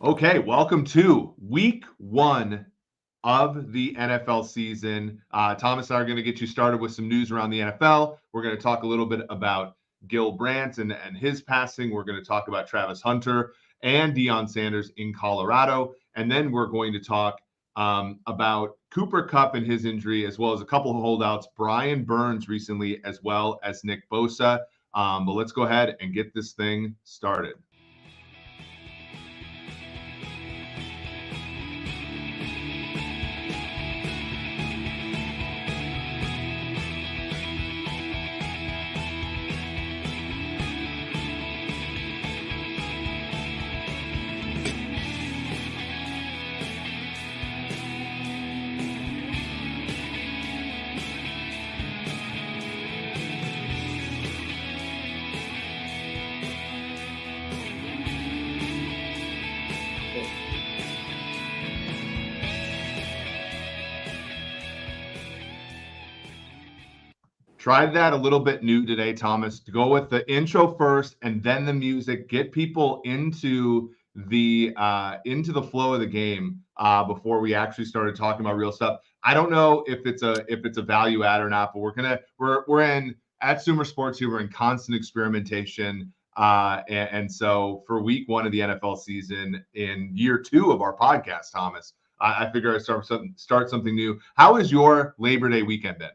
Okay, welcome to week 1 of the NFL season. Thomas and I are going to get you started with some news around the NFL. We're going to talk a little bit about Gil Brandt and his passing. We're going to talk about Travis Hunter and Deion Sanders in Colorado. And then we're going to talk about Cooper Kupp and his injury, as well as a couple of holdouts, Brian Burns recently, as well as Nick Bosa. But let's go ahead and get this thing started. Tried that a little bit new today, Thomas, to go with the intro first and then the music, get people into the flow of the game before we actually started talking about real stuff. I don't know if it's a value add or not, but we're in at Sumer Sports here. We're in constant experimentation. And so for week 1 of the NFL season, in year 2 of our podcast, Thomas, I figure I'd start something new. How has your Labor Day weekend been?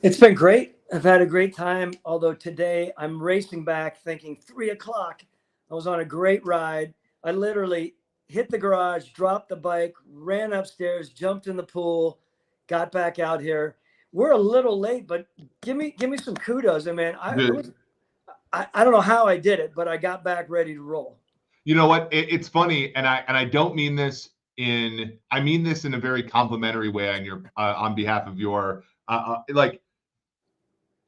It's been great. I've had a great time. Although today I'm racing back thinking 3:00. I was on a great ride. I literally hit the garage, dropped the bike, ran upstairs, jumped in the pool, got back out here. We're a little late, but give me some kudos. I mean, I don't know how I did it, but I got back ready to roll. You know what? It's funny, and I don't mean this I mean this in a very complimentary way on behalf of your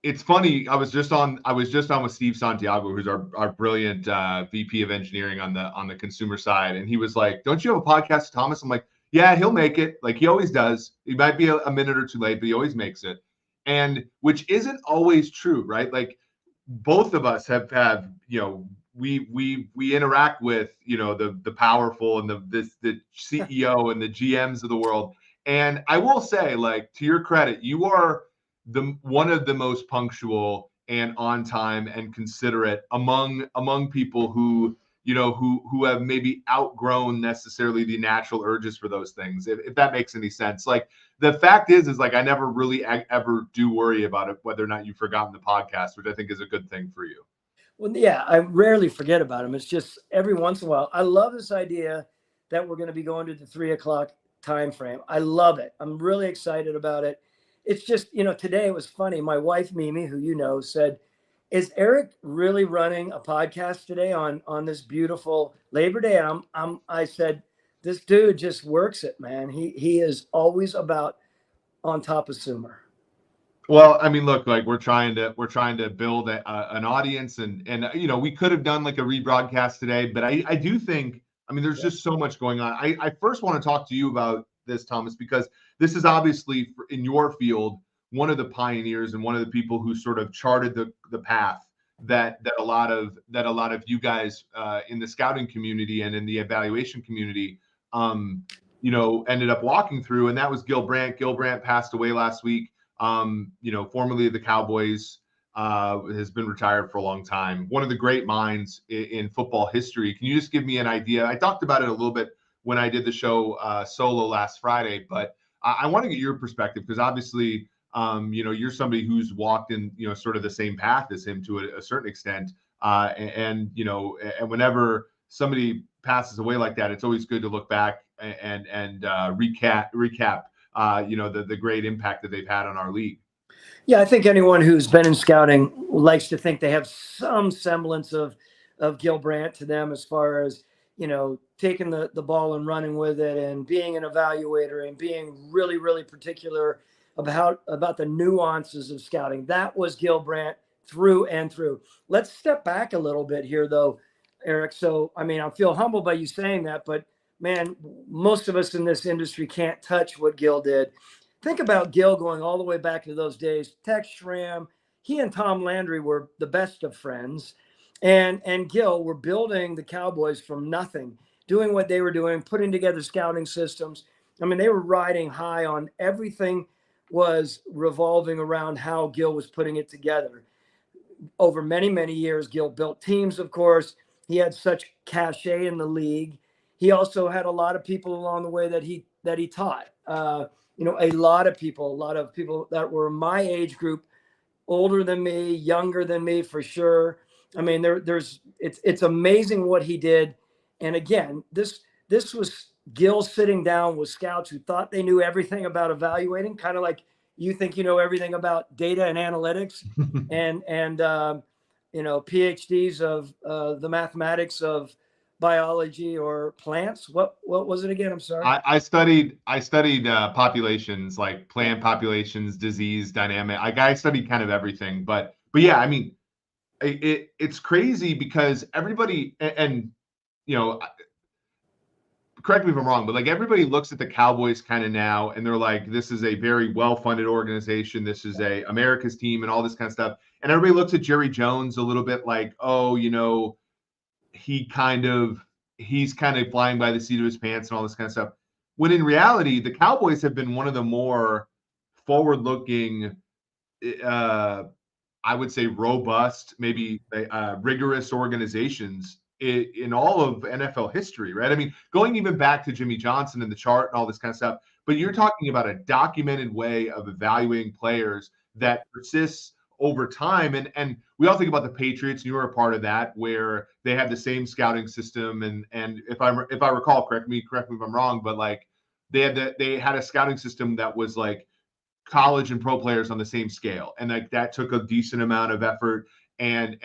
It's funny. I was just on with Steve Santiago, who's our brilliant VP of engineering on the consumer side, and he was like, "Don't you have a podcast, Thomas?" I'm like, "Yeah, he'll make it. Like he always does. He might be a minute or two late, but he always makes it." And which isn't always true, right? Like both of us have we interact with the powerful and the CEO and the GMs of the world. And I will say, like, to your credit, you are one of the most punctual and on time and considerate among people who have maybe outgrown necessarily the natural urges for those things, if that makes any sense. Like the fact is like I never really ever do worry about it, whether or not you've forgotten the podcast, which I think is a good thing for you. Well, yeah, I rarely forget about them. It's just every once in a while. I love this idea that we're going to be going to the 3:00 time frame. I love it. I'm really excited about it. It's just, today it was funny. My wife, Mimi, who said, "Is Eric really running a podcast today on this beautiful Labor Day?" And I said, "This dude just works it, man. He is always about on top of Sumer." Well, I mean, look, like we're trying to build an audience, and we could have done like a rebroadcast today, but I do think, I mean, there's just so much going on. I first want to talk to you about this, Thomas, because this is obviously in your field one of the pioneers and one of the people who sort of charted the path that a lot of you guys in the scouting community and in the evaluation community ended up walking through, and that was Gil Brandt. Gil Brandt passed away last week. Formerly of the Cowboys, has been retired for a long time. One of the great minds in football history. Can you just give me an idea? I talked about it a little bit when I did the show solo last Friday, but I want to get your perspective because obviously, you're somebody who's walked in, sort of the same path as him to a certain extent. And whenever somebody passes away like that, it's always good to look back and recap the great impact that they've had on our league. Yeah, I think anyone who's been in scouting likes to think they have some semblance of Gil Brandt to them as far as, taking the ball and running with it and being an evaluator and being really, really particular about the nuances of scouting. That was Gil Brandt through and through. Let's step back a little bit here, though, Eric. So, I mean, I feel humbled by you saying that, but man, most of us in this industry can't touch what Gil did. Think about Gil going all the way back to those days. Tex Schramm, he and Tom Landry were the best of friends. and Gil were building the Cowboys from nothing, doing what they were doing, putting together scouting systems. I mean, they were riding high on everything, was revolving around how Gil was putting it together. Over many, many years, Gil built teams, of course. He had such cachet in the league. He also had a lot of people along the way that he taught. A lot of people that were my age group, older than me, younger than me for sure. I mean, it's amazing what he did. And again, this was Gil sitting down with scouts who thought they knew everything about evaluating, kind of like you think you know everything about data and analytics, and PhDs of the mathematics of biology or plants. What was it again? I'm sorry. I studied populations, like plant populations, disease dynamic. I studied kind of everything, but yeah, I mean, it's crazy because everybody, and correct me if I'm wrong, but like everybody looks at the Cowboys kind of now and they're like, this is a very well-funded organization. This is America's team and all this kind of stuff. And everybody looks at Jerry Jones a little bit like, oh, he's kind of flying by the seat of his pants and all this kind of stuff. When in reality, the Cowboys have been one of the more forward-looking, I would say robust, maybe rigorous organizations in all of NFL history, right? I mean, going even back to Jimmy Johnson and the chart and all this kind of stuff, but you're talking about a documented way of evaluating players that persists over time. And we all think about the Patriots, and you were a part of that, where they had the same scouting system. And if I recall, correct me if I'm wrong, but like they had a scouting system that was like college and pro players on the same scale, and like that took a decent amount of effort and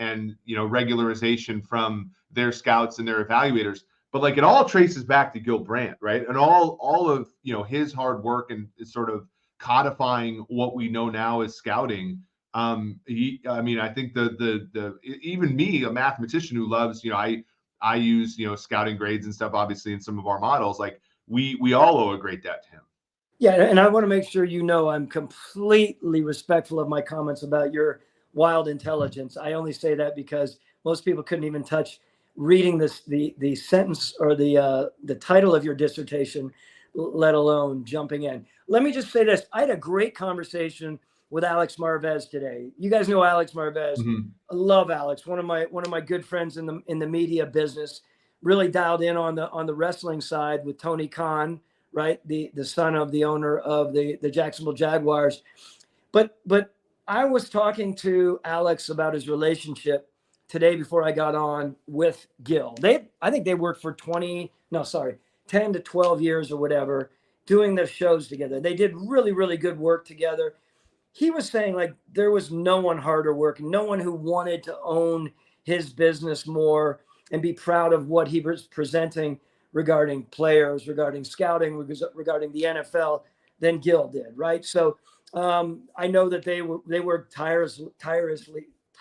regularization from their scouts and their evaluators. But like it all traces back to Gil Brandt, right? And all of his hard work and sort of codifying what we know now as scouting. I think the even me, a mathematician who loves, I use scouting grades and stuff, obviously in some of our models, like we all owe a great debt to him. Yeah, and I want to make sure I'm completely respectful of my comments about your wild intelligence. I only say that because most people couldn't even touch reading the sentence or the title of your dissertation, let alone jumping in. Let me just say this: I had a great conversation with Alex Marvez today. You guys know Alex Marvez. Mm-hmm. I love Alex, one of my good friends in the media business. Really dialed in on the wrestling side with Tony Khan, right? The son of the owner of the Jacksonville Jaguars. But I was talking to Alex about his relationship today before I got on with Gil. I think they worked for 10 to 12 years or whatever, doing their shows together. They did really, really good work together. He was saying like there was no one harder working, no one who wanted to own his business more and be proud of what he was presenting regarding players, regarding scouting, regarding the NFL than Gil did, right? So I know that they worked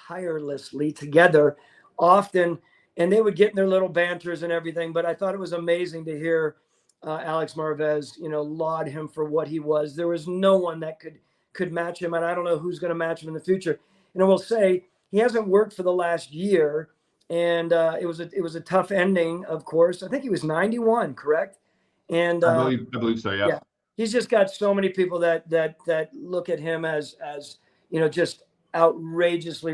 tirelessly together often, and they would get in their little banters and everything. But I thought it was amazing to hear Alex Marvez, laud him for what he was. There was no one that could match him, and I don't know who's going to match him in the future. And I will say he hasn't worked for the last year. And it was a tough ending, of course. I think he was 91, correct? And I believe so. Yeah. He's just got so many people that look at him as just outrageously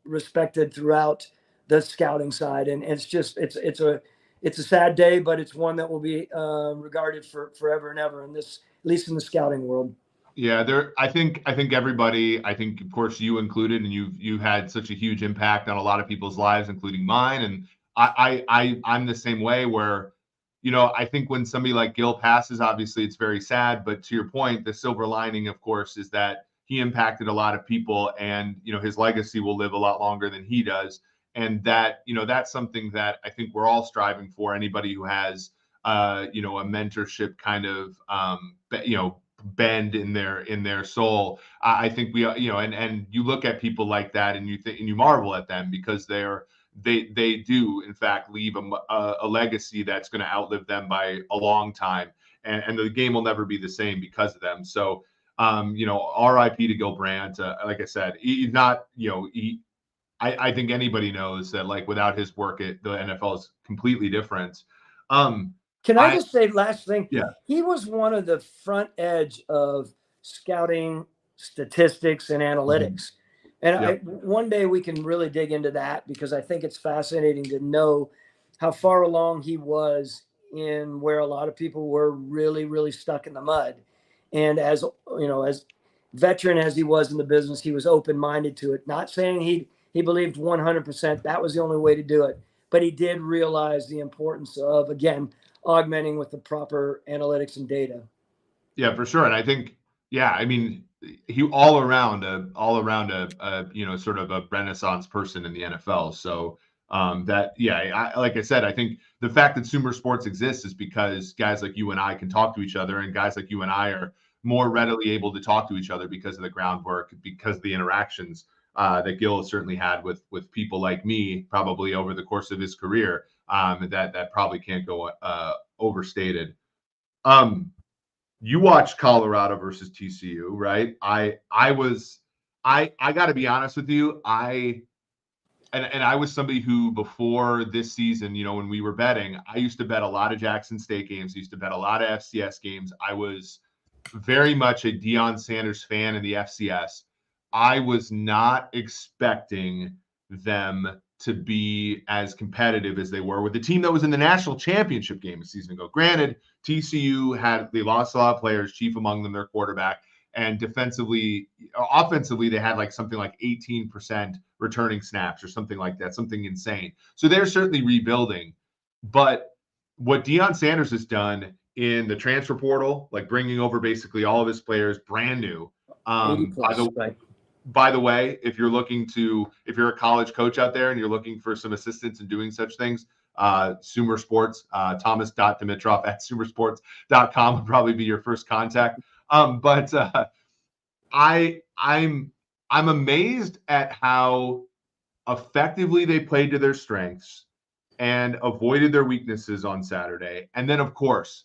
respected throughout the scouting side. And it's a sad day, but it's one that will be regarded for forever and ever at least in the scouting world. Yeah, I think everybody, I think of course you included, and you've had such a huge impact on a lot of people's lives, including mine. And I'm the same way where, I think when somebody like Gil passes, obviously it's very sad, but to your point, the silver lining, of course, is that he impacted a lot of people, and his legacy will live a lot longer than he does. And that, that's something that I think we're all striving for. Anybody who has a mentorship kind of bend in their soul. I think we and you look at people like that and you think and you marvel at them because they do in fact leave a legacy that's going to outlive them by a long time, and the game will never be the same because of them. So RIP to Gil Brandt. Like I said, he's not I think anybody knows that, like, without his work, the NFL is completely different. Can I just say last thing? Yeah. He was one of the front edge of scouting statistics and analytics. And Yep. one day we can really dig into that, because I think it's fascinating to know how far along he was in where a lot of people were really, really stuck in the mud. And as you know, as veteran as he was in the business, he was open-minded to it. Not saying he believed 100% that was the only way to do it, but he did realize the importance of, again, augmenting with the proper analytics and data. Yeah, for sure. And I think, yeah, I mean, he all around a sort of a renaissance person in the NFL. So that, yeah, like I said, I think the fact that Sumer Sports exists is because guys like you and I can talk to each other, and guys like you and I are more readily able to talk to each other because of the groundwork, because of the interactions that Gil has certainly had with people like me, probably over the course of his career. That probably can't go overstated. You watched Colorado versus TCU, right? I got to be honest with you. I was somebody who, before this season, when we were betting, I used to bet a lot of Jackson State games. I used to bet a lot of FCS games. I was very much a Deion Sanders fan in the FCS. I was not expecting them to be as competitive as they were with the team that was in the national championship game a season ago. Granted, TCU they lost a lot of players, chief among them their quarterback, and offensively, they had like something like 18% returning snaps or something like that, something insane. So they're certainly rebuilding. But what Deion Sanders has done in the transfer portal, like bringing over basically all of his players brand new. 80 plus, right. By the way, if you're a college coach out there and you're looking for some assistance in doing such things, Sumer Sports, Thomas.Dimitroff at sumersports.com would probably be your first contact. But I'm amazed at how effectively they played to their strengths and avoided their weaknesses on Saturday. And then, of course,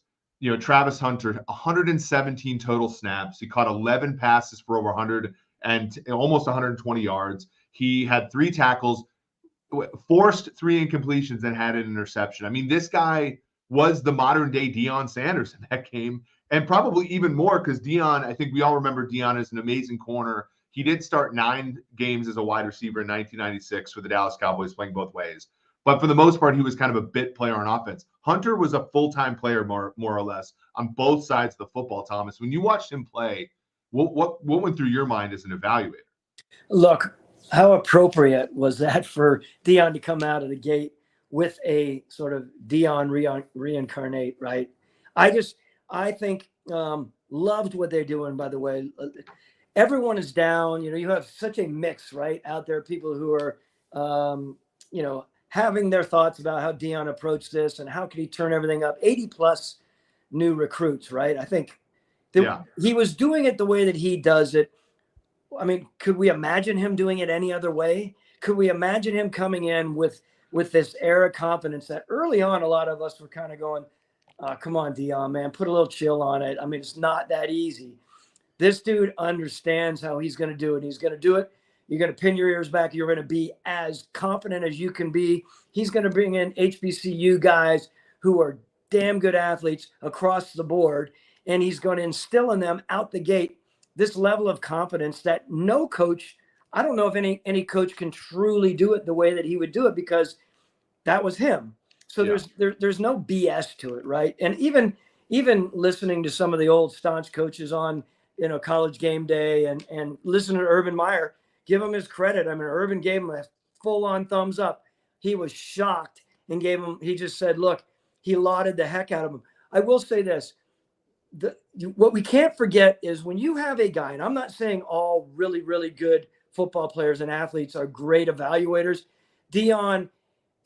Travis Hunter, 117 total snaps. He caught 11 passes for over 100 and almost 120 yards. He had 3 tackles, forced 3 incompletions, and had an interception. I mean, this guy was the modern day Deion Sanders in that game, and probably even more because Deion, I think we all remember Deion as an amazing corner. He did start 9 games as a wide receiver in 1996 for the Dallas Cowboys, playing both ways. But for the most part, he was kind of a bit player on offense. Hunter was a full-time player, more or less, on both sides of the football, Thomas. When you watched him play, what went through your mind as an evaluator? Look, how appropriate was that for Deion to come out of the gate with a sort of Deion reincarnate, right? I think loved what they're doing, by the way. Everyone is down. You have such a mix, right, out there. People who are, having their thoughts about how Deion approached this and how could he turn everything up. 80 plus new recruits, right? I think he was doing it the way that he does it. I mean, could we imagine him doing it any other way? Could we imagine him coming in with this air of confidence that early on, a lot of us were kind of going, come on, Deion, man, put a little chill on it. I mean, it's not that easy. This dude understands how he's going to do it. He's going to do it. You're going to pin your ears back. You're going to be as confident as you can be. He's going to bring in HBCU guys who are damn good athletes across the board, and he's going to instill in them out the gate this level of confidence that no coach, I don't know if any coach can truly do it the way that he would do it, because that was him. So there's no BS to it, right? And even listening to some of the old staunch coaches on College Game Day and listening to Urban Meyer, give him his credit. I mean, Urban gave him a full-on thumbs up. He was shocked and he just said, look, he lauded the heck out of him. I will say this. What we can't forget is when you have a guy, and I'm not saying all really, really good football players and athletes are great evaluators. Deion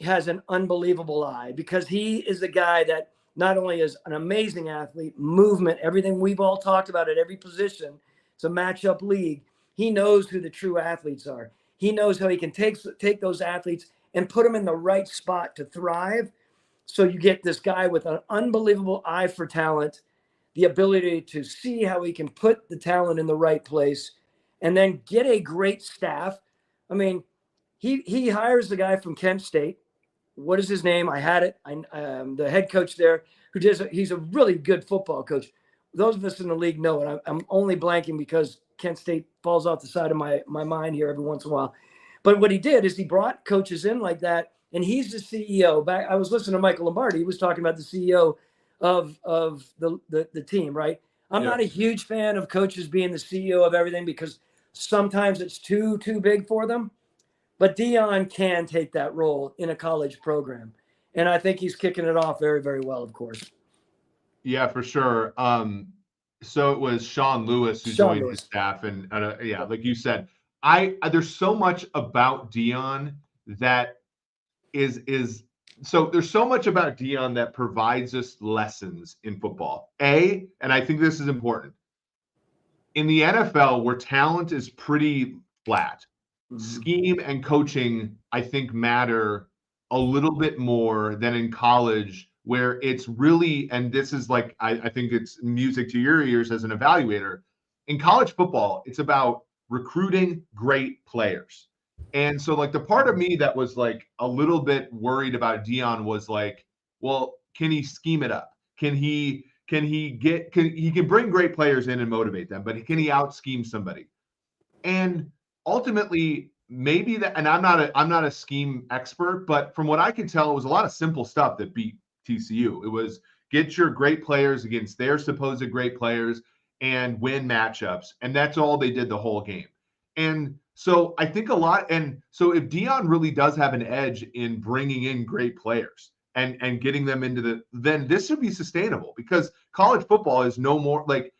has an unbelievable eye because he is the guy that not only is an amazing athlete, movement, everything we've all talked about at every position. It's a matchup league. He knows who the true athletes are. He knows how he can take those athletes and put them in the right spot to thrive. So you get this guy with an unbelievable eye for talent, the ability to see how he can put the talent in the right place, and then get a great staff. I mean, he hires the guy from Kent State. What is his name? I had it. The head coach there, he's a really good football coach. Those of us in the league know it. I'm only blanking because Kent State falls off the side of my mind here every once in a while. But what he did is he brought coaches in like that, and he's the CEO. I was listening to Michael Lombardi. He was talking about the CEO of the team, right? I'm not a huge fan of coaches being the CEO of everything because sometimes it's too big for them. But Dion can take that role in a college program. And I think he's kicking it off very, very well, of course. Yeah, for sure. So it was Sean Lewis who joined his staff. And like you said, there's so much about Dion that so there's so much about Dion that provides us lessons in football. And I think this is important. In the NFL, where talent is pretty flat, scheme and coaching, I think, matter a little bit more than in college, where it's really, and this is like, I think it's music to your ears as an evaluator. In college football, it's about recruiting great players. And so like the part of me that was like a little bit worried about Dion was like, well, can he scheme it up? He can bring great players in and motivate them, but can he out scheme somebody? And ultimately, maybe that, and I'm not a scheme expert, but from what I can tell, it was a lot of simple stuff that beat TCU. It was get your great players against their supposed great players and win matchups. And that's all they did the whole game. And so I think and so if Dion really does have an edge in bringing in great players and getting them into then this would be sustainable, because college football is no more like,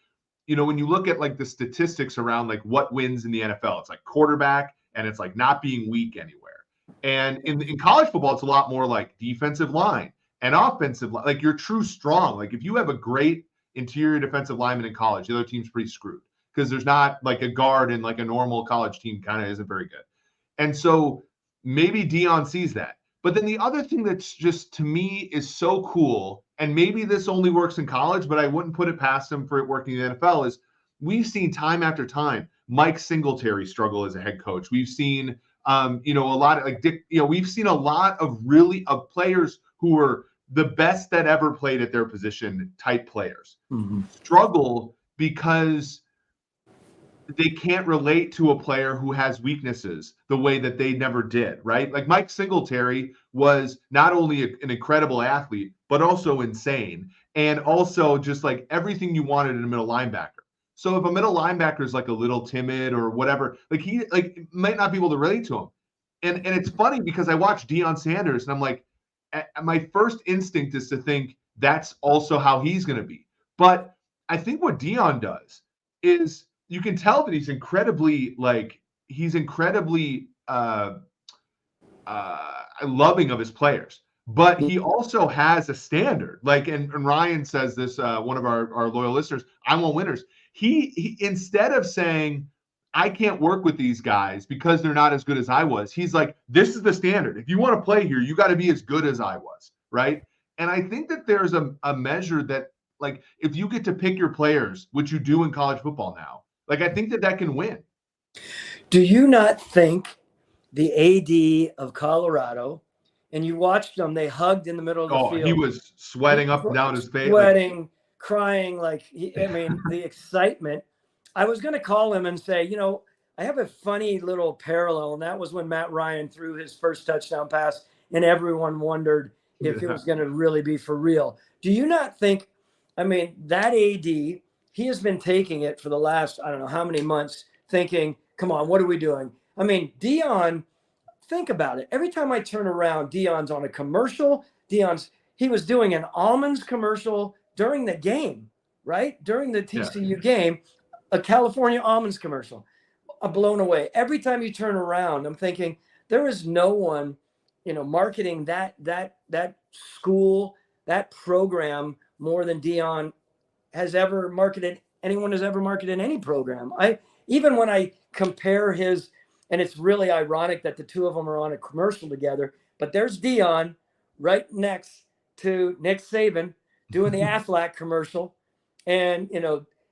when you look at like the statistics around like what wins in the NFL, it's like quarterback and it's like not being weak anywhere. And in college football, it's a lot more like defensive line and offensive line, like you're true strong. Like if you have a great interior defensive lineman in college, the other team's pretty screwed because there's not like a guard in like a normal college team kind of isn't very good. And so maybe Dion sees that. But then the other thing that's just to me is so cool, and maybe this only works in college, but I wouldn't put it past him for it working in the NFL, is we've seen time after time Mike Singletary struggle as a head coach. We've seen a lot of like Dick, we've seen a lot of players who were the best that ever played at their position type players struggle because they can't relate to a player who has weaknesses the way that they never did, right? Like Mike Singletary was not only an incredible athlete, but also insane. And also just like everything you wanted in a middle linebacker. So if a middle linebacker is like a little timid or whatever, like he like might not be able to relate to him. And it's funny because I watched Deion Sanders and I'm like, my first instinct is to think that's also how he's going to be. But I think what Deion does is you can tell that he's incredibly loving of his players, but he also has a standard. Like, and Ryan says this, one of our loyal listeners, I want winners. He instead of saying, I can't work with these guys because they're not as good as I was, he's like, this is the standard. If you want to play here, you got to be as good as I was, right? And I think that there's a measure that, like, if you get to pick your players, which you do in college football now, like, I think that can win. Do you not think the AD of Colorado, and you watched them, they hugged in the middle of the field. He was sweating up and down his face. Sweating, crying, the excitement. I was going to call him and say, I have a funny little parallel, and that was when Matt Ryan threw his first touchdown pass, and everyone wondered if it was going to really be for real. Do you not think, that AD, he has been taking it for the last, I don't know how many months, thinking, come on, what are we doing? Dion, think about it. Every time I turn around, Dion's on a commercial. He was doing an almonds commercial during the game, right? During the TCU game, a California almonds commercial. I'm blown away. Every time you turn around, I'm thinking there is no one, marketing that school, that program more than Dion anyone has ever marketed any program. Even when I compare his, and it's really ironic that the two of them are on a commercial together, but there's Dion right next to Nick Saban doing the Aflac commercial. And,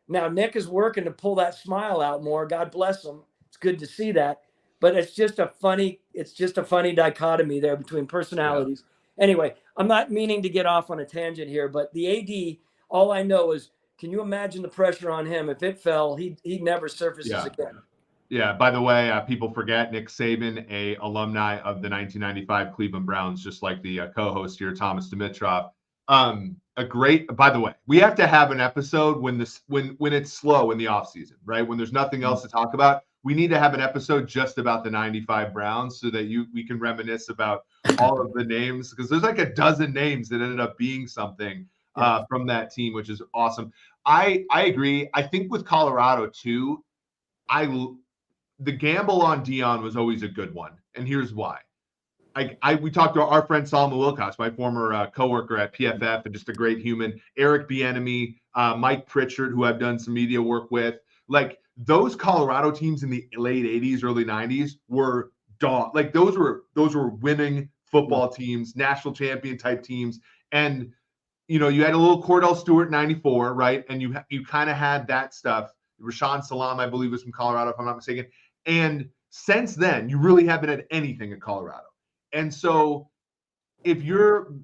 now Nick is working to pull that smile out more. God bless him. It's good to see that. but it's just a funny dichotomy there between personalities. Yeah. Anyway, I'm not meaning to get off on a tangent here, but the AD, all I know is, can you imagine the pressure on him? If it fell, he never surfaces again. Yeah. By the way, people forget Nick Saban, a alumni of the 1995 Cleveland Browns, just like the co-host here, Thomas Dimitroff. By the way, we have to have an episode when it's slow in the off season, right? When there's nothing else to talk about, we need to have an episode just about the 95 Browns so that we can reminisce about all of the names, because there's like a dozen names that ended up being something from that team, which is awesome. I agree. I think with Colorado too, the gamble on Deion was always a good one. And here's why. We talked to our friend Solomon Wilcox, my former coworker at PFF, and just a great human. Eric Bieniemy, Mike Pritchard, who I've done some media work with. Like, those Colorado teams in the late 80s, early 90s were those were winning football teams, national champion type teams. And, you had a little Cordell Stewart 94, right? And you kind of had that stuff. Rashawn Salam, I believe, was from Colorado, if I'm not mistaken. And since then, you really haven't had anything at Colorado. And so if you're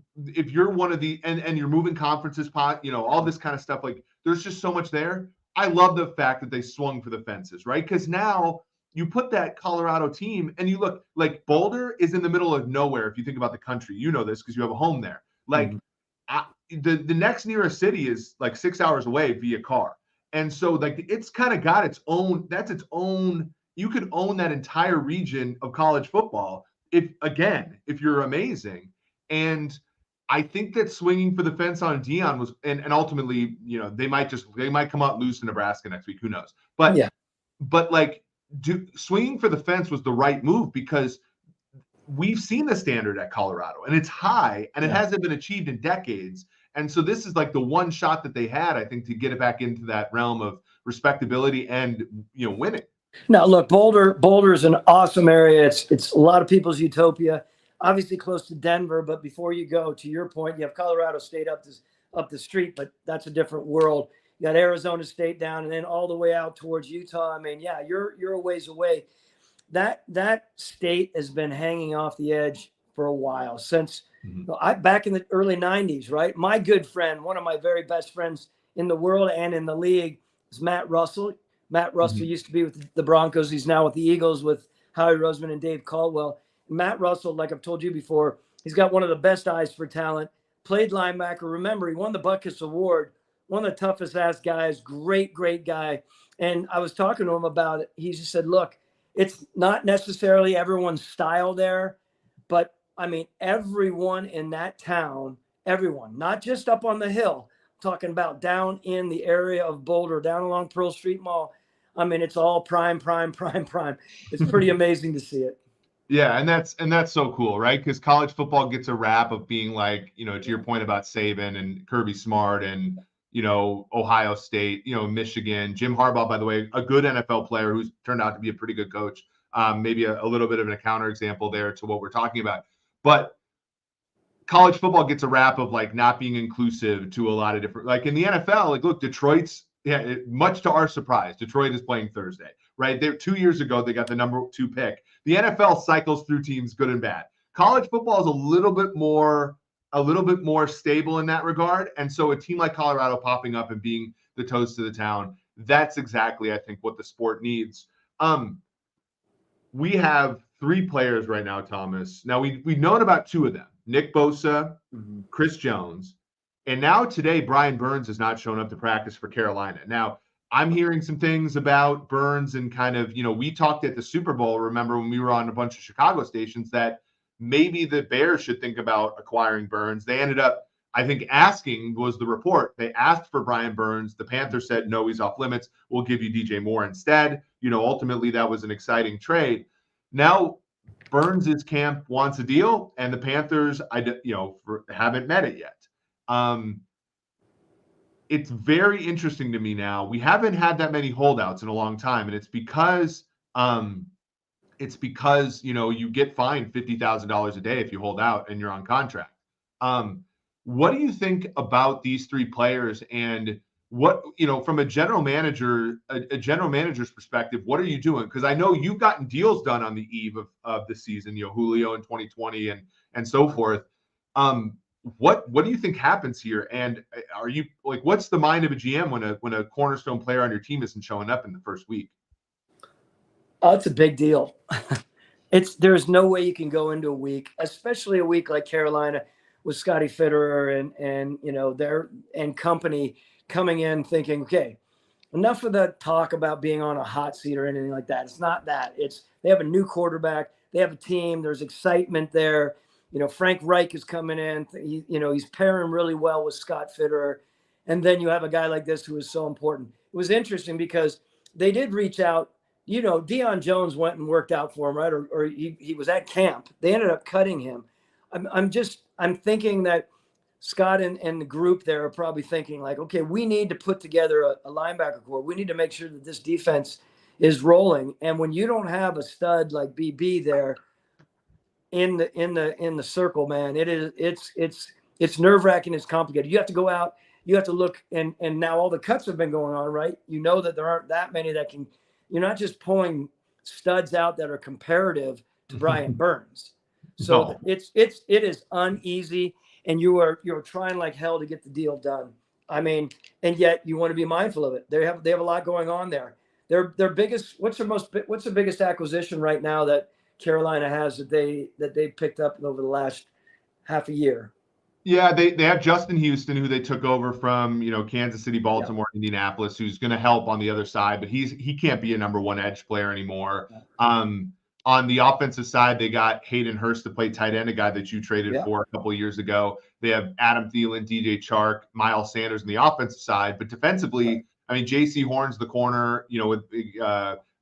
one of the and you're moving conferences, all this kind of stuff, like, there's just so much there. I love the fact that they swung for the fences, right? Because now you put that Colorado team and you look like Boulder is in the middle of nowhere. If you think about the country, you know this because you have a home there. Like, the next nearest city is like 6 hours away via car. And so, like, it's kind of got its own, you could own that entire region of college football if you're amazing. And I think that swinging for the fence on Deion was, and ultimately, they might come out and lose to Nebraska next week. Who knows? But like, swinging for the fence was the right move, because we've seen the standard at Colorado and it's high, and it hasn't been achieved in decades. And so this is like the one shot that they had, I think, to get it back into that realm of respectability and, winning. Now, look, Boulder is an awesome area. It's a lot of people's utopia. Obviously close to Denver, but before you go, to your point, you have Colorado State up the street, but that's a different world. You got Arizona State down, and then all the way out towards Utah. I mean, yeah, you're a ways away. That state has been hanging off the edge for a while since back in the early 90s, right? My good friend, one of my very best friends in the world and in the league, is Matt Russell. Matt Russell used to be with the Broncos. He's now with the Eagles with Howie Roseman and Dave Caldwell. Matt Russell, like I've told you before, he's got one of the best eyes for talent. Played linebacker. Remember, he won the Butkus Award. One of the toughest ass guys. Great guy. And I was talking to him about it. He just said, look, it's not necessarily everyone's style there, but I mean, everyone in that town, everyone, not just up on the hill, talking about down in the area of Boulder, down along Pearl Street Mall. I mean, it's all prime. It's pretty amazing to see it. Yeah, and that's so cool, right? Because college football gets a rap of being like, to your point about Saban and Kirby Smart and, Ohio State, Michigan. Jim Harbaugh, by the way, a good NFL player who's turned out to be a pretty good coach. Maybe a little bit of a counterexample there to what we're talking about. But college football gets a rap of like not being inclusive to a lot of different, like in the NFL, like, look, much to our surprise, Detroit is playing Thursday, right? 2 years ago, they got the number 2 pick. The NFL cycles through teams good and bad. College football is a little bit more stable in that regard. And so a team like Colorado popping up and being the toast of the town, that's exactly, I think, what the sport needs. We have 3 players right now, Thomas. Now, we've known about 2 of them, Nick Bosa, Chris Jones. And now today, Brian Burns has not shown up to practice for Carolina. Now, I'm hearing some things about Burns and kind of, we talked at the Super Bowl, remember when we were on a bunch of Chicago stations, that maybe the Bears should think about acquiring Burns. They ended up, I think, asking, was the report. They asked for Brian Burns. The Panthers said, no, he's off limits. We'll give you DJ Moore instead. Ultimately, that was an exciting trade. Now, Burns' camp wants a deal, and the Panthers, haven't met it yet. It's very interesting to me now. We haven't had that many holdouts in a long time, and it's because you get fined $50,000 a day if you hold out and you're on contract. What do you think about these 3 players? And what, from a general manager's perspective, what are you doing? Because I know you've gotten deals done on the eve of the season, Julio in 2020 and so forth. What do you think happens here? And are you like, what's the mind of a GM when a cornerstone player on your team isn't showing up in the first week? Oh, it's a big deal. There's no way you can go into a week, especially a week like Carolina with Scotty Fitterer and their and company coming in thinking, okay, enough of the talk about being on a hot seat or anything like that. It's not that. They have a new quarterback. They have a team. There's excitement there. Frank Reich is coming in. He's pairing really well with Scott Fitterer. And then you have a guy like this who is so important. It was interesting because they did reach out. Deion Jones went and worked out for him, right? Or he was at camp. They ended up cutting him. I'm thinking that Scott and the group there are probably thinking like, okay, we need to put together a linebacker core. We need to make sure that this defense is rolling. And when you don't have a stud like BB there in the circle, man, it's nerve-wracking. It's complicated. You have to go out. You have to look, and now all the cuts have been going on, right? That there aren't that many that can. You're not just pulling studs out that are comparative to Brian Burns. So it is uneasy, and you're trying like hell to get the deal done. I mean, and yet you want to be mindful of it. They have a lot going on there. Their biggest what's the biggest acquisition right now that Carolina has that they picked up over the last half a year? Yeah, they have Justin Houston, who they took over from Kansas City, Baltimore, Indianapolis, who's going to help on the other side, but he can't be a number one edge player anymore. On the offensive side, they got Hayden Hurst to play tight end, a guy that you traded for a couple of years ago. They have Adam Thielen, DJ Chark, Miles Sanders on the offensive side, but defensively, I mean, J.C. Horn's the corner, with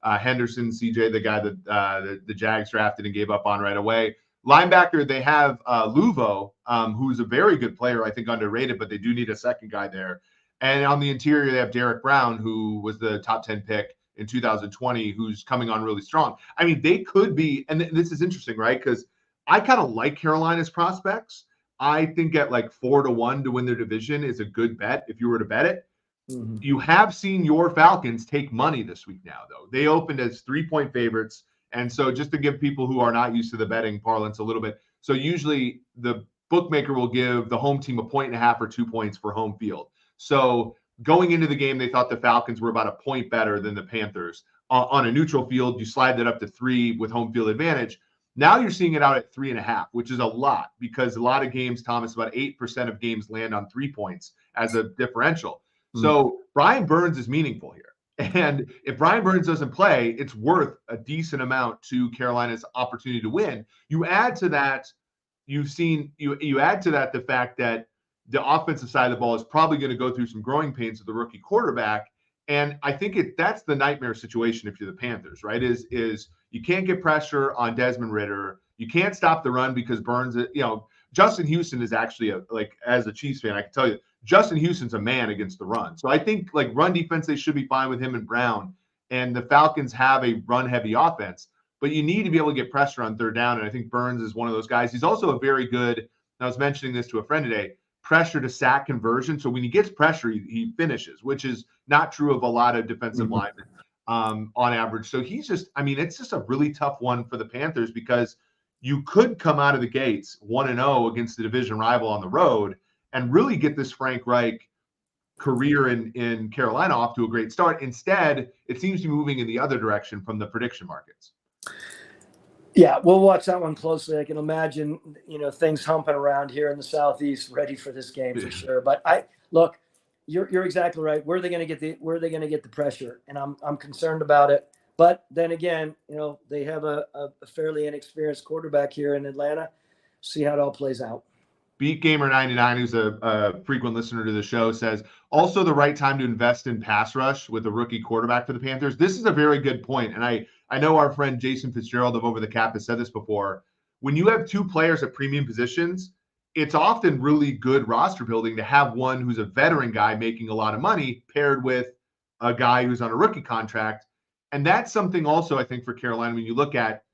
Henderson, CJ, the guy that the Jags drafted and gave up on right away. Linebacker, they have Luvo, who's a very good player, I think underrated, but they do need a second guy there. And on the interior, they have Derek Brown, who was the top 10 pick in 2020, who's coming on really strong. I mean, they could be, and this is interesting, right? Because I kind of like Carolina's prospects. I think at like 4-1 to win their division is a good bet if you were to bet it. Mm-hmm. You have seen your Falcons take money this week now, though. They opened as 3-point favorites. And so just to give people who are not used to the betting parlance a little bit. So usually the bookmaker will give the home team 1.5 or 2 points for home field. So going into the game, they thought the Falcons were about a point better than the Panthers. On a neutral field, you slide that up to 3 with home field advantage. Now you're seeing it out at 3.5, which is a lot because a lot of games, Thomas, about 8% of games land on 3 points as a differential. Mm-hmm. So Brian Burns is meaningful here. And if Brian Burns doesn't play, it's worth a decent amount to Carolina's opportunity to win. You add to that, you add to that the fact that the offensive side of the ball is probably going to go through some growing pains with the rookie quarterback. And I think that's the nightmare situation if you're the Panthers, right? Is you can't get pressure on Desmond Ridder. You can't stop the run because Burns, Justin Houston is actually as a Chiefs fan, I can tell you, Justin Houston's a man against the run. So I think like run defense, they should be fine with him and Brown. And the Falcons have a run-heavy offense, but you need to be able to get pressure on third down. And I think Burns is one of those guys. He's also a very good, I was mentioning this to a friend today, pressure to sack conversion. So when he gets pressure, he finishes, which is not true of a lot of defensive linemen on average. So it's just a really tough one for the Panthers because you could come out of the gates 1-0 against the division rival on the road and really get this Frank Reich career in Carolina off to a great start. Instead, it seems to be moving in the other direction from the prediction markets. Yeah, we'll watch that one closely. I can imagine, things humping around here in the Southeast, ready for this game for sure. But you're exactly right. Where are they going to get the pressure? And I'm concerned about it. But then again, they have a fairly inexperienced quarterback here in Atlanta. See how it all plays out. Beat Gamer 99, who's a frequent listener to the show, says also the right time to invest in pass rush with a rookie quarterback for the Panthers. This is a very good point. And I know our friend Jason Fitzgerald of Over the Cap has said this before. When you have two players at premium positions, it's often really good roster building to have one who's a veteran guy making a lot of money paired with a guy who's on a rookie contract. And that's something also, I think, for Carolina, when you look at,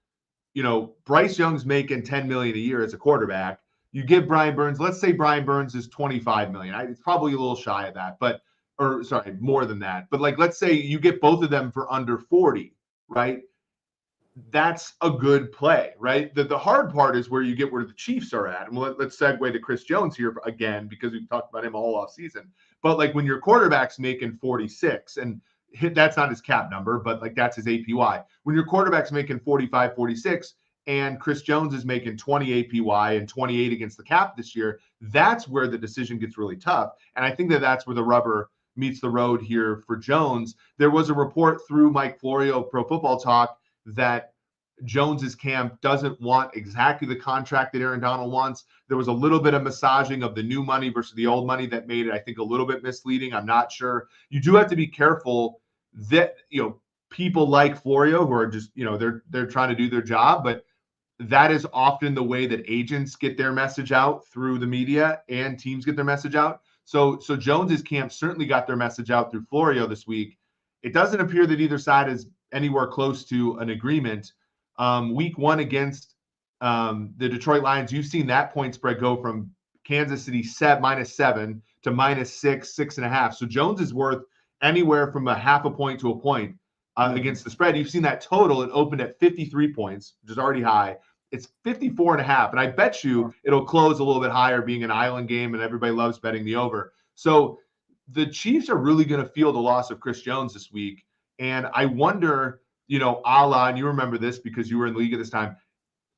Bryce Young's making $10 million a year as a quarterback. You give Brian Burns, let's say Brian Burns is $25 million. It's probably a little shy of that, but or sorry, more than that. But like, let's say you get both of them for under 40, right? That's a good play, right? The hard part is where you get where the Chiefs are at. And let's segue to Chris Jones here again, because we've talked about him all off season. But like when your quarterback's making 46 and that's not his cap number, but like that's his APY. When your quarterback's making 45, 46 and Chris Jones is making 20 APY and 28 against the cap this year, that's where the decision gets really tough. And I think that's where the rubber meets the road here for Jones. There was a report through Mike Florio of Pro Football Talk that Jones's camp doesn't want exactly the contract that Aaron Donald wants. There was a little bit of massaging of the new money versus the old money that made it, I think, a little bit misleading. I'm not sure. You do have to be careful that, people like Florio who are just, they're trying to do their job, but that is often the way that agents get their message out through the media and teams get their message out. So Jones's camp certainly got their message out through Florio this week. It doesn't appear that either side is anywhere close to an agreement. Week 1 against the Detroit Lions, you've seen that point spread go from Kansas City -7 to -6, 6.5. So Jones is worth anywhere from a half a point to a point against the spread. You've seen that total. It opened at 53 points, which is already high. It's 54.5. And I bet you it'll close a little bit higher being an island game and everybody loves betting the over. So the Chiefs are really going to feel the loss of Chris Jones this week. And I wonder, a la, and you remember this because you were in the league at this time,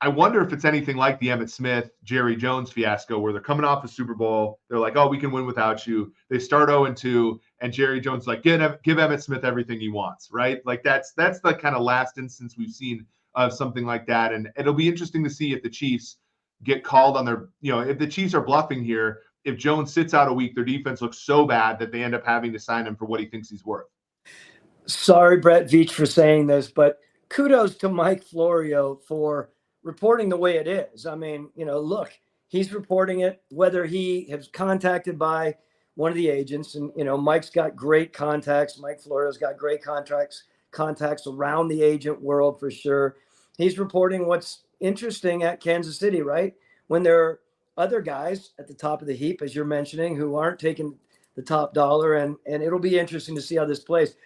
I wonder if it's anything like the Emmitt Smith, Jerry Jones fiasco where they're coming off the Super Bowl. They're like, oh, we can win without you. They start 0-2, and Jerry Jones like, give Emmitt Smith everything he wants, right? Like that's the kind of last instance we've seen of something like that. And it'll be interesting to see if the Chiefs get called on their, if the Chiefs are bluffing here, if Jones sits out a week, their defense looks so bad that they end up having to sign him for what he thinks he's worth. Sorry, Brett Veach, for saying this, but kudos to Mike Florio for reporting the way it is. I mean, look, he's reporting it, whether he is contacted by one of the agents. And, Mike's got great contacts. Mike Florio's got great contacts around the agent world for sure. He's reporting what's interesting at Kansas City, right? When there are other guys at the top of the heap, as you're mentioning, who aren't taking the top dollar. And it'll be interesting to see how this plays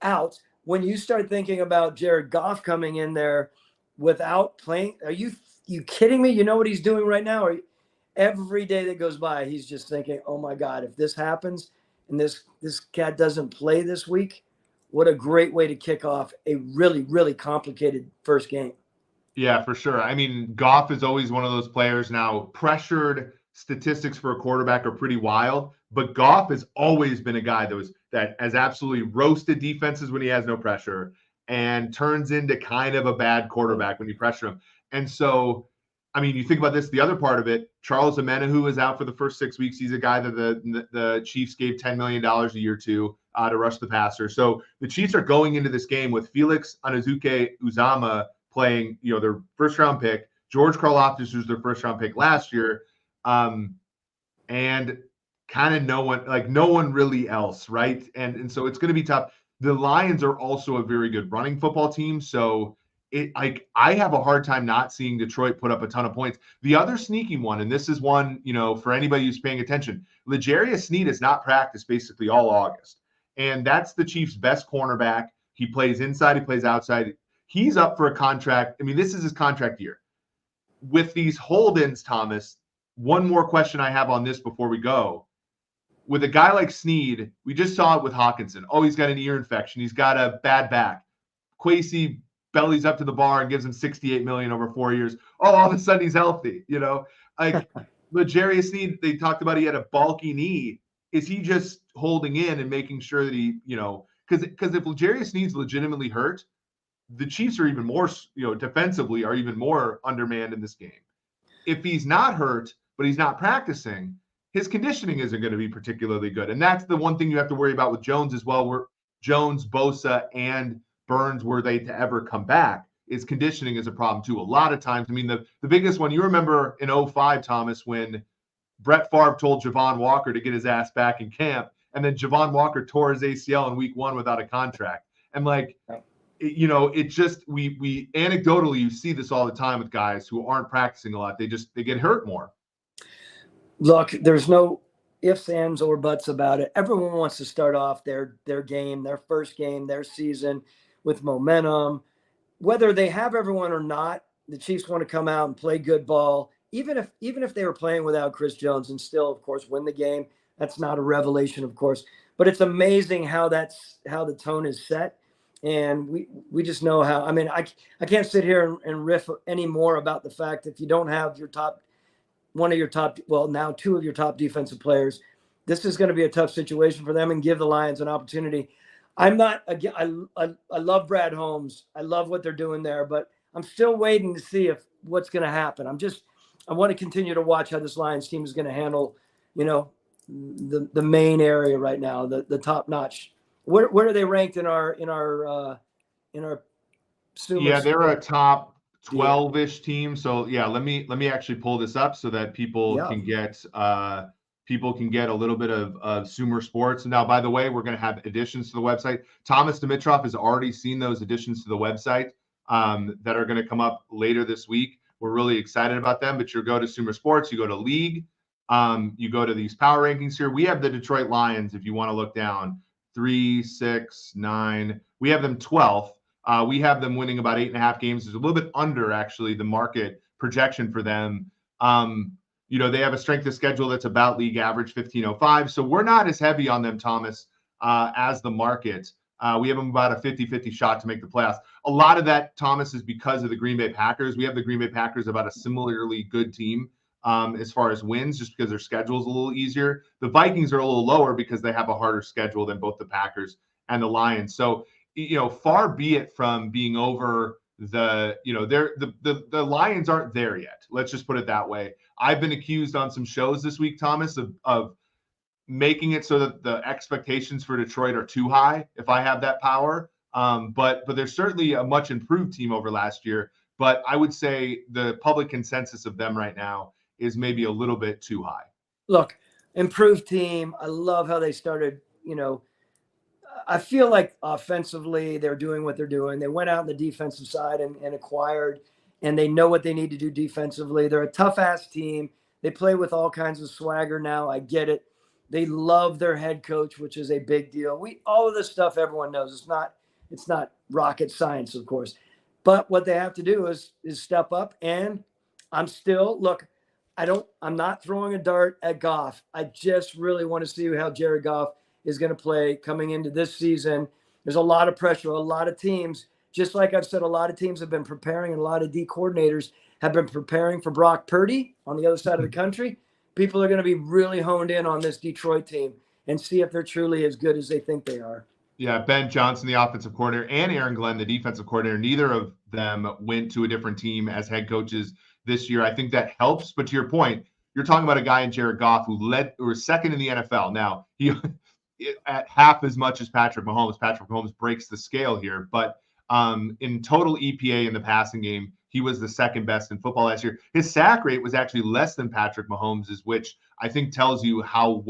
out. When you start thinking about Jared Goff coming in there without playing, are you kidding me? You know what he's doing right now? Every day that goes by, he's just thinking, oh my God, if this happens and this cat doesn't play this week, what a great way to kick off a really, really complicated first game. Yeah, for sure. I mean, Goff is always one of those players now. Pressured statistics for a quarterback are pretty wild, but Goff has always been a guy that has absolutely roasted defenses when he has no pressure and turns into kind of a bad quarterback when you pressure him. And so, I mean, you think about this, the other part of it, Charles Omenihu is out for the first 6 weeks. He's a guy that the Chiefs gave $10 million a year to rush the passer. So the Chiefs are going into this game with Felix Anazuke-Uzama playing, their first-round pick, George Karlaftis, who's their first-round pick last year, and kind of no one really else, right? And so it's going to be tough. The Lions are also a very good running football team, so I have a hard time not seeing Detroit put up a ton of points. The other sneaky one, and this is one, for anybody who's paying attention, L'Jarius Sneed has not practiced basically all August, and that's the Chiefs' best cornerback. He plays inside, he plays outside. He's up for a contract. I mean, this is his contract year. With these hold-ins, Thomas, one more question I have on this before we go. With a guy like Sneed, we just saw it with Hawkinson. Oh, he's got an ear infection. He's got a bad back. Kwesi bellies up to the bar and gives him $68 million over 4 years. Oh, all of a sudden he's healthy. Like L'Jarius Sneed, they talked about he had a bulky knee. Is he just holding in and making sure that he, because if L'Jarius Sneed's legitimately hurt, the Chiefs are even more, defensively are even more undermanned in this game. If he's not hurt, but he's not practicing, his conditioning isn't going to be particularly good. And that's the one thing you have to worry about with Jones as well, where Jones, Bosa, and Burns, were they to ever come back, is conditioning is a problem too. A lot of times, I mean, the biggest one, you remember in 2005, Thomas, when Brett Favre told Javon Walker to get his ass back in camp, and then Javon Walker tore his ACL in week 1 without a contract. And it just, we anecdotally, you see this all the time with guys who aren't practicing a lot. They get hurt more. Look, there's no ifs, ands, or buts about it. Everyone wants to start off their game, their first game, their season with momentum. Whether they have everyone or not, the Chiefs want to come out and play good ball, even if they were playing without Chris Jones and still, of course, win the game. That's not a revelation, of course, but it's amazing how the tone is set. And we just know how. I mean, I can't sit here and riff any more about the fact that if you don't have one of your top, well, now two of your top defensive players, this is going to be a tough situation for them and give the Lions an opportunity. I'm not, again, I love Brad Holmes. I love what they're doing there, but I'm still waiting to see what's going to happen. I want to continue to watch how this Lions team is going to handle, the main area right now, the top notch. Where are they ranked in our Yeah, they're a top 12-ish team. So yeah, let me actually pull this up so that people can get a little bit of Sumer Sports. Now, by the way, we're going to have additions to the website. Thomas Dimitroff has already seen those additions to the website that are going to come up later this week. We're really excited about them. But you go to Sumer Sports, you go to League, you go to these power rankings here. We have the Detroit Lions, if you want to look down, 3, 6, 9. We have them 12th. We have them winning about 8.5 games. It's a little bit under, actually, the market projection for them. They have a strength of schedule that's about league average, 1505. So we're not as heavy on them, Thomas, as the market. We have them about a 50-50 shot to make the playoffs. A lot of that, Thomas, is because of the Green Bay Packers. We have the Green Bay Packers about a similarly good team as far as wins, just because their schedule is a little easier. The Vikings are a little lower because they have a harder schedule than both the Packers and the Lions. So, far be it from being over the Lions aren't there yet. Let's just put it that way. I've been accused on some shows this week, Thomas, of making it so that the expectations for Detroit are too high if I have that power. But there's certainly a much improved team over last year. But I would say the public consensus of them right now is maybe a little bit too high. Look, improved team. I love how they started, I feel like offensively they're doing what they're doing. They went out on the defensive side and acquired, and they know what they need to do defensively. They're a tough-ass team. They play with all kinds of swagger now. I get it. They love their head coach, which is a big deal. All of this stuff everyone knows. It's not rocket science, of course. But what they have to do is step up. And I'm not throwing a dart at Goff. I just really want to see how Jared Goff is going to play coming into this season. There's a lot of pressure. A lot of teams, just like I've said, a lot of teams have been preparing, and a lot of D coordinators have been preparing for Brock Purdy on the other side of the country. People are going to be really honed in on this Detroit team and see if they're truly as good as they think they are. Yeah, Ben Johnson, the offensive coordinator, and Aaron Glenn, the defensive coordinator, neither of them went to a different team as head coaches this year. I think that helps. But to your point, you're talking about a guy in Jared Goff who was second in the NFL. Now, he at half as much as Patrick Mahomes. Patrick Mahomes breaks the scale here, but in total EPA in the passing game, he was the second best in football last year. His sack rate was actually less than Patrick Mahomes's, which I think tells you how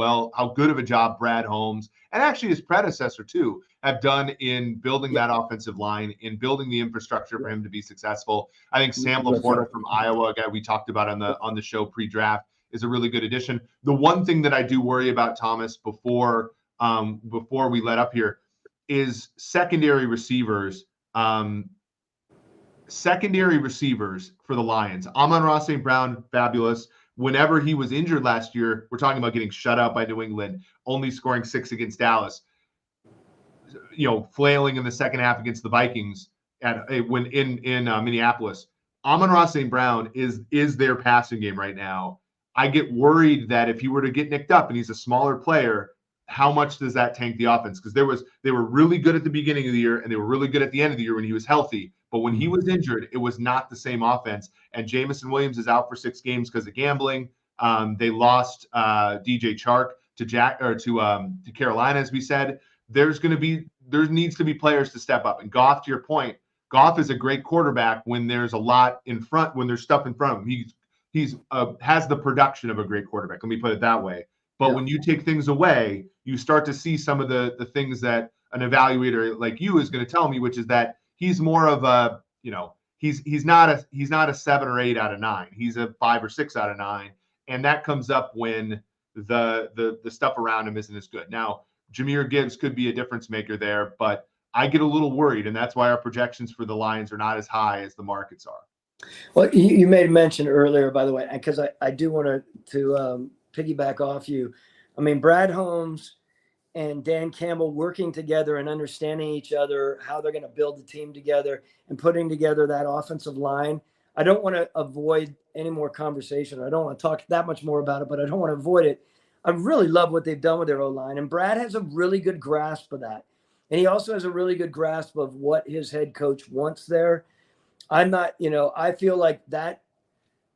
good of a job Brad Holmes and actually his predecessor too have done in building that offensive line, in building the infrastructure for him to be successful. I think Sam Laporta from Iowa, a guy we talked about on the show pre-draft, is a really good addition. The one thing that I do worry about, Thomas, before we let up here, is secondary receivers. Secondary receivers for the Lions. Amon-Ra St. Brown, fabulous. Whenever he was injured last year, we're talking about getting shut out by New England, only scoring 6 against Dallas, flailing in the second half against the Vikings when in Minneapolis. Amon-Ra St. Brown is their passing game right now. I get worried that if he were to get nicked up and he's a smaller player, how much does that tank the offense? Because they were really good at the beginning of the year and they were really good at the end of the year when he was healthy. But when he was injured, it was not the same offense. And Jamison Williams is out for 6 games because of gambling. They lost DJ Chark to Carolina, as we said. There needs to be players to step up. And Goff, to your point, Goff is a great quarterback when there's a lot in front, when there's stuff in front of him. He's has the production of a great quarterback. Let me put it that way. But when you take things away, you start to see some of the things that an evaluator like you is going to tell me, which is that he's more of a, he's not a 7 or 8 out of 9. He's a 5 or 6 out of 9. And that comes up when the stuff around him isn't as good. Now, Jahmyr Gibbs could be a difference maker there, but I get a little worried, and that's why our projections for the Lions are not as high as the markets are. Well, you made mention earlier, by the way, because I do want to piggyback off you. I mean, Brad Holmes and Dan Campbell working together and understanding each other, how they're going to build the team together and putting together that offensive line. I don't want to avoid any more conversation. I don't want to talk that much more about it, but I don't want to avoid it. I really love what they've done with their O-line, and Brad has a really good grasp of that. And he also has a really good grasp of what his head coach wants there. I'm not, I feel like that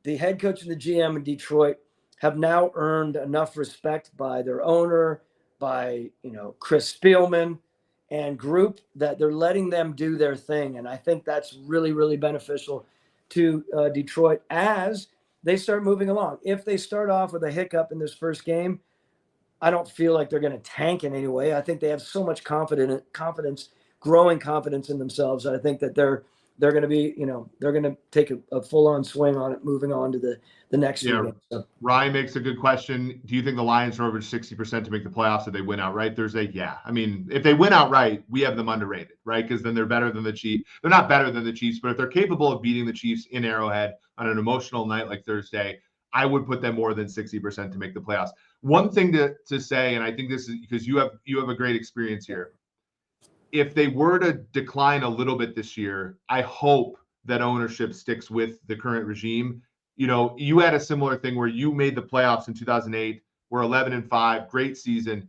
the head coach and the GM in Detroit have now earned enough respect by their owner, by, Chris Spielman and group, that they're letting them do their thing. And I think that's really, really beneficial to Detroit as they start moving along. If they start off with a hiccup in this first game, I don't feel like they're going to tank in any way. I think they have so much confidence, growing confidence in themselves. I think that they're going to be, they're going to take a full-on swing on it, moving on to the next game. So. Ryan makes a good question. Do you think the Lions are over 60% to make the playoffs if they win outright Thursday? Yeah. I mean, if they win outright, we have them underrated, right? Because then they're better than the Chiefs. They're not better than the Chiefs, but if they're capable of beating the Chiefs in Arrowhead on an emotional night like Thursday, I would put them more than 60% to make the playoffs. One thing to say, and I think this is because you have a great experience here. If they were to decline a little bit this year, I hope that ownership sticks with the current regime. You had a similar thing where you made the playoffs in 2008. We're 11-5, great season.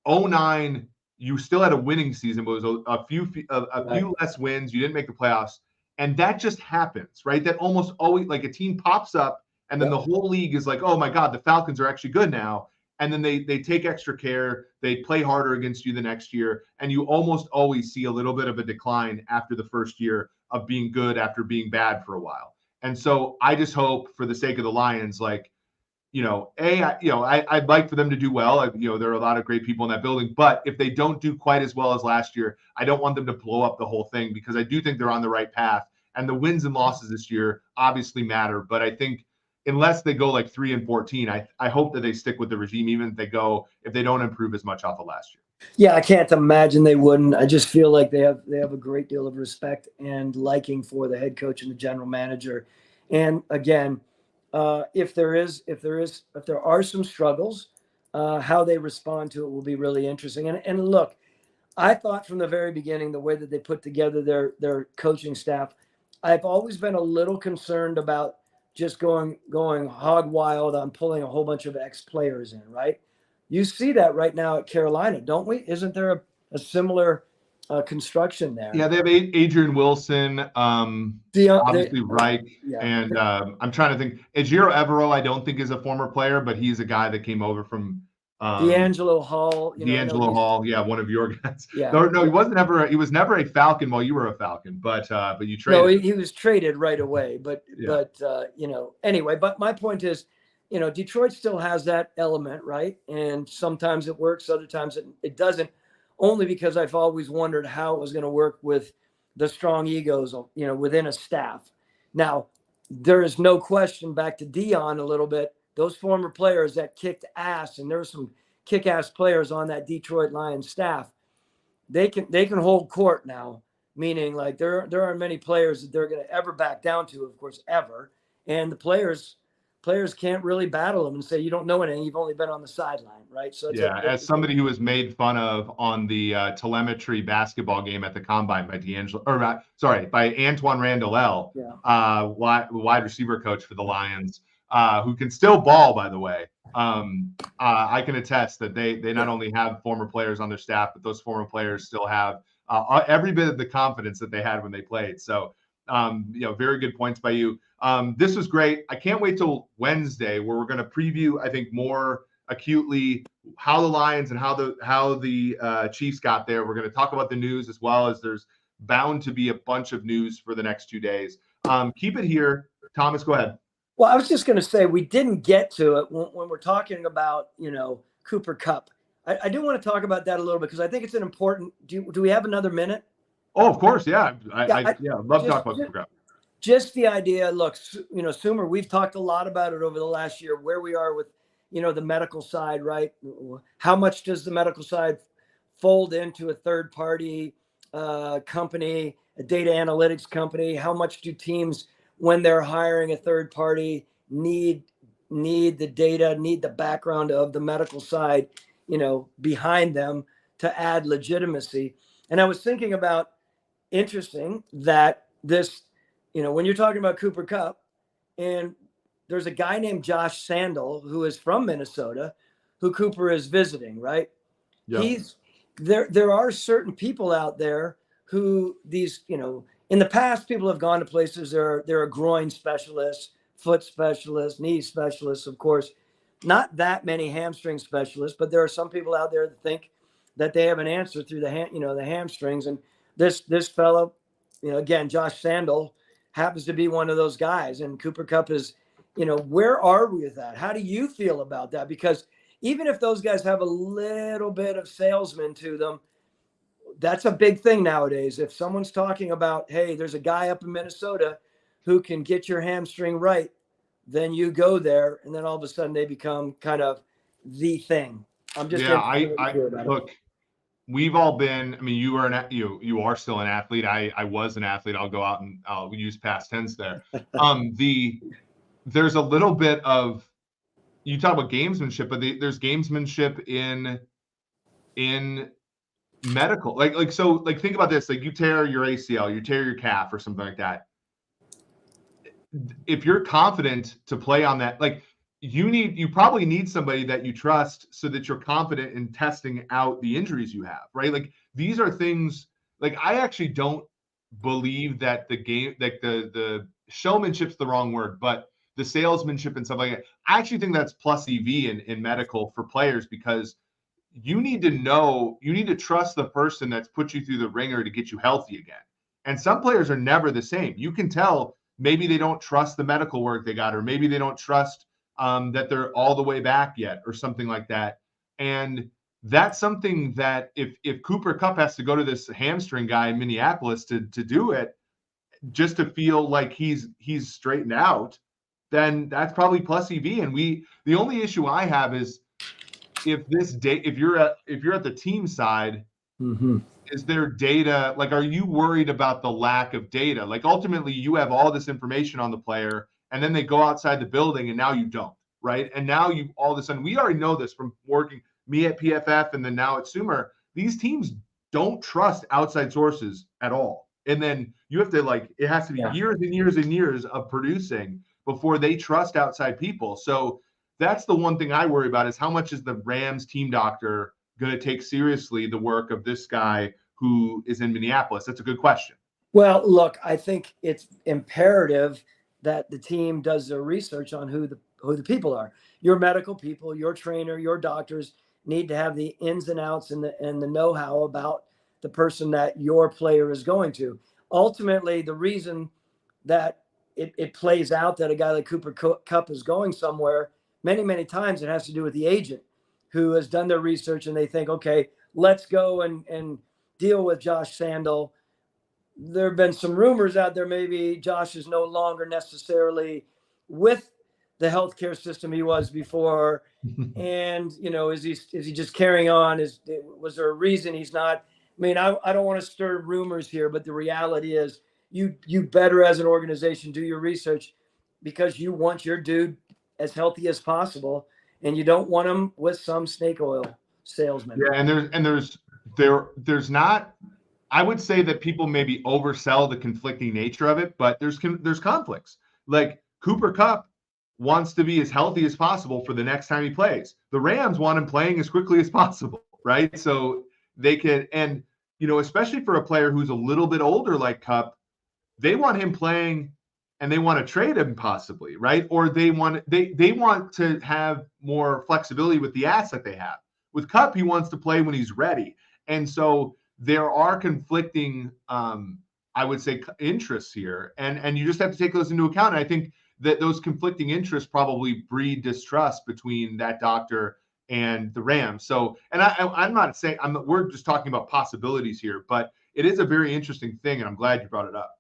2009, you still had a winning season, but it was a few less wins. You didn't make the playoffs, and that just happens, right? That almost always, like, a team pops up, and then the whole league is like, oh my God, the Falcons are actually good now. And then they take extra care. They play harder against you the next year. And you almost always see a little bit of a decline after the first year of being good after being bad for a while. And so I just hope, for the sake of the Lions, like, I'd like for them to do well. There are a lot of great people in that building. But if they don't do quite as well as last year, I don't want them to blow up the whole thing, because I do think they're on the right path. And the wins and losses this year obviously matter. But I think, unless they go like 3-14, I hope that they stick with the regime, even if they don't improve as much off of last year. Yeah, I can't imagine they wouldn't. I just feel like they have a great deal of respect and liking for the head coach and the general manager. And again, if there are some struggles, how they respond to it will be really interesting. And look, I thought from the very beginning, the way that they put together their coaching staff, I've always been a little concerned about just going hog wild on pulling a whole bunch of ex-players in, right? You see that right now at Carolina, don't we? Isn't there a similar construction there? Yeah, they have Adrian Wilson, obviously Reich, and I'm trying to think. Ejiro Evero, I don't think is a former player, but he's a guy that came over from D'Angelo Hall. Hall, yeah, one of your guys. Yeah. No, he was never a Falcon while you were a Falcon, but you traded. No, he was traded right away. But anyway. But my point is, Detroit still has that element, right? And sometimes it works, other times it doesn't. Only because I've always wondered how it was going to work with the strong egos, within a staff. Now, there is no question, back to Dion a little bit. Those former players that kicked ass, and there were some kick-ass players on that Detroit Lions staff, they can hold court now, meaning like there aren't many players that they're going to ever back down to, of course, ever. And the players can't really battle them and say, you don't know anything, you've only been on the sideline, right? So as somebody who was made fun of on the telemetry basketball game at the Combine by by Antoine Randall, wide receiver coach for the Lions, who can still ball, by the way. I can attest that they not only have former players on their staff, but those former players still have every bit of the confidence that they had when they played. So, very good points by you. This was great. I can't wait till Wednesday, where we're going to preview, I think, more acutely how the Lions and how the Chiefs got there. We're going to talk about the news, as well as there's bound to be a bunch of news for the next 2 days. Keep it here. Thomas, go ahead. Well, I was just going to say, we didn't get to it when we're talking about, Cooper Kupp. I do want to talk about that a little bit, because I think it's an important. Do we have another minute? Oh, of course, yeah. I'd love to talk about Cooper Kupp. Just the idea. Look, Sumer, we've talked a lot about it over the last year, where we are with the medical side, right? How much does the medical side fold into a third party company, a data analytics company? How much do teams, when they're hiring a third party, need the data, need the background of the medical side, behind them to add legitimacy? And I was thinking about, interesting that this, when you're talking about Cooper Kupp, and there's a guy named Josh Sandel who is from Minnesota, who Cooper is visiting, right? Yeah. He's there are certain people out there who these, in the past, people have gone to places, they're a groin specialist, foot specialist, knee specialist, of course, not that many hamstring specialists, but there are some people out there that think that they have an answer through the hamstrings. And this fellow, again, Josh Sandel, happens to be one of those guys. And Cooper Kupp is, where are we with that? How do you feel about that? Because even if those guys have a little bit of salesman to them, that's a big thing nowadays. If someone's talking about, hey, there's a guy up in Minnesota who can get your hamstring right, then you go there, and then all of a sudden they become kind of the thing. I'm just look. We've all been. I mean, you are still an athlete. I was an athlete. I'll go out and I'll use past tense there. There's a little bit of, you talk about gamesmanship, but there's gamesmanship in medical. Like think about this. Like, you tear your ACL, you tear your calf or something like that. If you're confident to play on that, like, you probably need somebody that you trust so that you're confident in testing out the injuries you have, right? Like, these are things, like, I actually don't believe that the game, like the showmanship's the wrong word, but the salesmanship and stuff like that, I actually think that's plus EV in medical for players, because you need to trust the person that's put you through the ringer to get you healthy again. And some players are never the same. You can tell maybe they don't trust the medical work they got, or maybe they don't trust that they're all the way back yet, or something like that. And that's something that if Cooper Kupp has to go to this hamstring guy in Minneapolis to do it, just to feel like he's straightened out, then that's probably plus EV. And the only issue I have is if you're at the team side, is there data? Like, are you worried about the lack of data? Like, ultimately, you have all this information on the player, and then they go outside the building, and now you don't, right? And now you all of a sudden, we already know this from working, me at PFF and then now at Sumer, these teams don't trust outside sources at all. And then you have to, it has to be years and years and years of producing before they trust outside people. So that's the one thing I worry about, is how much is the Rams team doctor going to take seriously the work of this guy who is in Minneapolis? That's a good question. Well, look, I think it's imperative that the team does their research on who the people are. Your medical people, your trainer, your doctors need to have the ins and outs and the know-how about the person that your player is going to. Ultimately, the reason that it plays out that a guy like Cooper Kupp is going somewhere, many, many times it has to do with the agent who has done their research, and they think, okay, let's go and deal with Josh Sandel. There have been some rumors out there, maybe Josh is no longer necessarily with the healthcare system he was before. And, is he just carrying on? Was there a reason he's not? I mean, I don't want to stir rumors here, but the reality is you better, as an organization, do your research, because you want your dude as healthy as possible, and you don't want him with some snake oil salesman. Yeah, and there's not. I would say that people maybe oversell the conflicting nature of it, but there's conflicts. Like, Cooper Kupp wants to be as healthy as possible for the next time he plays. The Rams want him playing as quickly as possible, right? So they can, and especially for a player who's a little bit older like Kupp, they want him playing, and they want to trade him possibly, right? Or they want to have more flexibility with the asset they have. With Kupp, he wants to play when he's ready, and so there are conflicting, I would say, interests here, and you just have to take those into account. And I think that those conflicting interests probably breed distrust between that doctor and the Rams. So, and I'm not saying we're just talking about possibilities here, but it is a very interesting thing, and I'm glad you brought it up.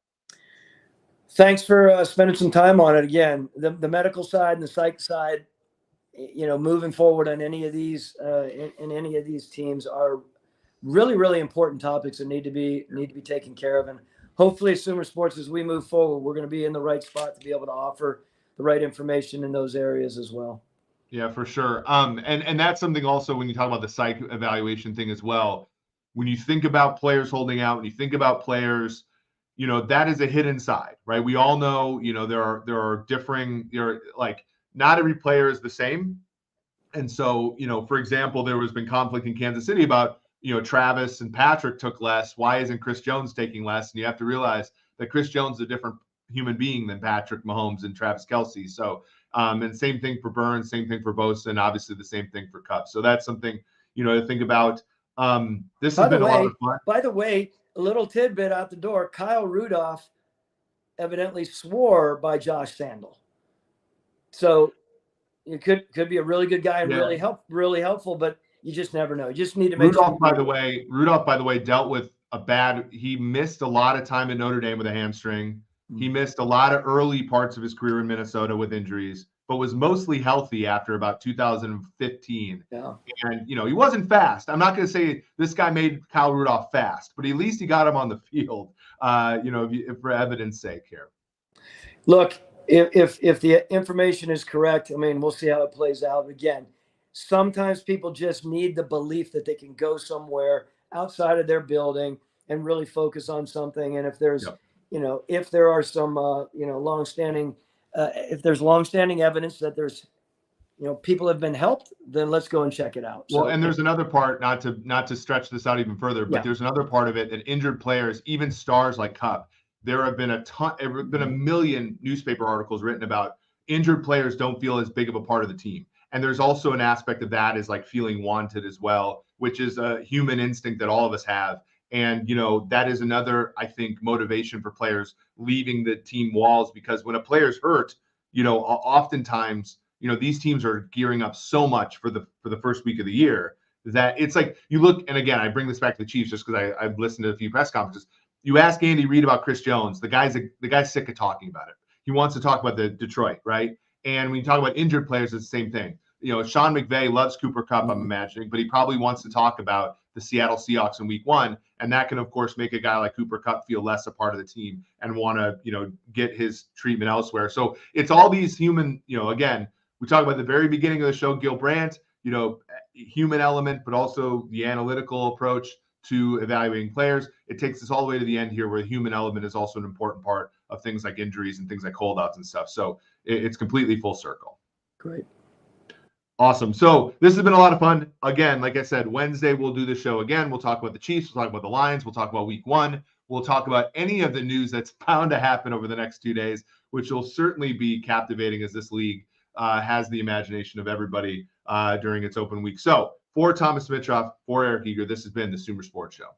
Thanks for spending some time on it. Again, the medical side and the psych side, moving forward on any of these in any of these teams are really, really important topics that need to be taken care of. And hopefully at Sumer Sports, as we move forward, we're going to be in the right spot to be able to offer the right information in those areas as well. Yeah, for sure. And that's something also when you talk about the psych evaluation thing as well. When you think about players holding out, when you think about players, that is a hidden side, right? We all know, there are differing, like not every player is the same. And so, for example, there has been conflict in Kansas City about, Travis and Patrick took less. Why isn't Chris Jones taking less? And you have to realize that Chris Jones is a different human being than Patrick Mahomes and Travis Kelce. So, and same thing for Burns, same thing for Bosa, and obviously the same thing for Kupp. So that's something, to think about. This has been a lot of fun. By the way, a little tidbit out the door, Kyle Rudolph evidently swore by Josh Sandel. So it could be a really good guy and really helpful, but you just never know. You just need to make Rudolph, sure. Rudolph, by the way, dealt with he missed a lot of time at Notre Dame with a hamstring. He missed a lot of early parts of his career in Minnesota with injuries, but was mostly healthy after about 2015. Yeah. And, he wasn't fast. I'm not going to say this guy made Kyle Rudolph fast, but at least he got him on the field, for evidence sake here. Look, if the information is correct, we'll see how it plays out. Again, sometimes people just need the belief that they can go somewhere outside of their building and really focus on something. And if there's, if there are some, longstanding, if there's longstanding evidence that there's, people have been helped, then let's go and check it out. Well, and there's another part, not to stretch this out even further, but there's another part of it that injured players, even stars like Kupp, there have been a million newspaper articles written about injured players don't feel as big of a part of the team. And there's also an aspect of that is like feeling wanted as well, which is a human instinct that all of us have. And, that is another, I think, motivation for players leaving the team walls, because when a player's hurt, oftentimes, these teams are gearing up so much for the first week of the year that it's like you look, and again, I bring this back to the Chiefs just because I've listened to a few press conferences. You ask Andy Reid about Chris Jones, the guy's sick of talking about it. He wants to talk about the Detroit, right? And when you talk about injured players, it's the same thing. Sean McVay loves Cooper Kupp, I'm imagining, but he probably wants to talk about the Seattle Seahawks in week 1. And that can, of course, make a guy like Cooper Kupp feel less a part of the team and want to, get his treatment elsewhere. So it's all these human, again, we talk about the very beginning of the show, Gil Brandt, human element, but also the analytical approach to evaluating players. It takes us all the way to the end here, where the human element is also an important part of things like injuries and things like holdouts and stuff. So it's completely full circle. Great. Awesome. So this has been a lot of fun. Again, like I said, Wednesday we'll do the show again. We'll talk about the Chiefs. We'll talk about the Lions. We'll talk about week 1. We'll talk about any of the news that's bound to happen over the next 2 days, which will certainly be captivating as this league has the imagination of everybody during its open week. So for Thomas Dimitroff, for Eric Eager, this has been the Sumer Sports Show.